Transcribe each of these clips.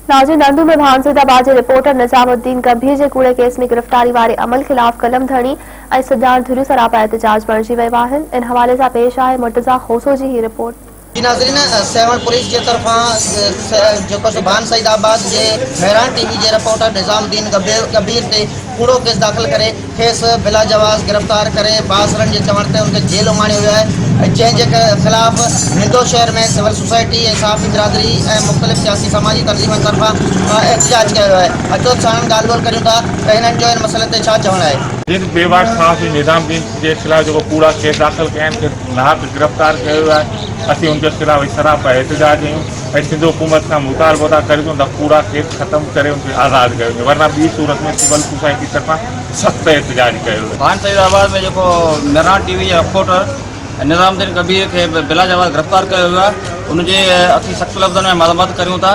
नाज़रीन, नंदू में भानसदाबाद के रिपोर्टर निजामुद्दीन गंभीर के कूड़े केस में गिरफ्तारी वाले अमल खिलाफ कलम धरणी और सजाण धुरियूं सरापा एहतजाज बणिजी विया आहिनि। इन हवाले से पेश आहे मुर्तज़ा खोसो जी ही रिपोर्ट। नाज़रीन, सेवन पुलिस के तरफा जो सुभान सईदाबाद के मेहरान टीवी के रिपोर्टर निजामुद्दीन गंभीर से कूड़ो केस दाख़िल करे खेस बिला जवाज़ गिरफ्तार करे बासरन के चवण ते उनके जेल उमाणियो वियो है। जंहिंजे खिलाफ निंदोद शहर में सिविल सोसाइटी ऐं सहाफ़ी बिरादरी ऐं मुख़्तलिफ़ सियासी समाजी तंज़ीमनि तरफा एहतजाज किया वियो है। अचो साण ॻाल्हि ॿोल करियूं था त हिननि जो इन मसइले ते छा चवणु आहे। जिन बेवार सहाफ़ी निजामुद्दीन के खिलाफ जो कूड़ा केस दाख़िल कया आहिनि गिरफ्तार किया वियो आहे। असीं उनके खिलाफ सरापा एहतजाज आहियूं ऐं सिंध हुकूमत खां मुतालबो था करियूं त कूड़ा केस ख़त्म करे उनखे आज़ादु कयो वञे, वरना ॿी सूरत में सिविल सोसाइटी तरफा सख़्तु एहतजाज कयो वियो। भान सईदाबाद में जो मेहरान टीवी के रिपोर्टर निजामुद्दीन गंभीर के बिला जवाज़ गिरफ्तार किया वियो आहे। उनजे असीं सख़्तु लफ़्ज़नि में मज़म्मत करियूं था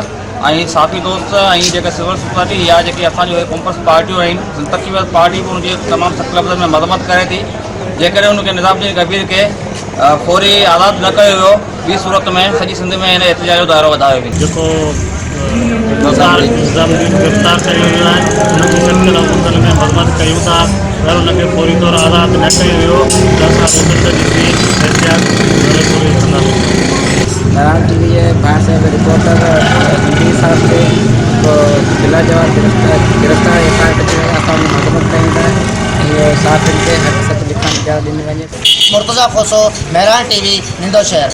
ऐं साफ़ी दोस्त ऐं जेके सिविल सोसाइटी या जेके असांजो कॉम्प्रेस पार्टियूं आहिनि तरक़ीवाद पार्टी बि उनजे तमामु सख़्तु लफ़्ज़नि में मज़म्मत करे थी। जेकॾहिं उनखे निजामुद्दीन गंभीर के फौरी आज़ादु न कयो वियो, ॿी सूरत में सॼी सिंध में हिन एहतजाज जो दायरो वधायो वेंदो। जेको निजामुद्दीन गिरफ़्तार कयो वियो आहे उनखे सख़्तु लफ़्ज़नि में मज़म्मत कयूं था। अगरि उनखे फौरी तौरु आज़ादु न कयो वियो त असां एहतजाज पूरी कंदासीं। मेहरान टीवी के भान साहब रिपोर्टर गंभीर साहब से बिला जवाब गिरफ्तार असां मज़म्मत कयूं था। साफ़ इनके हक़ सख़्तु लिखण जा ॾिनी वञे। मुर्तज़ा खोसो, मेहरान टीवी, निंदोद शहर।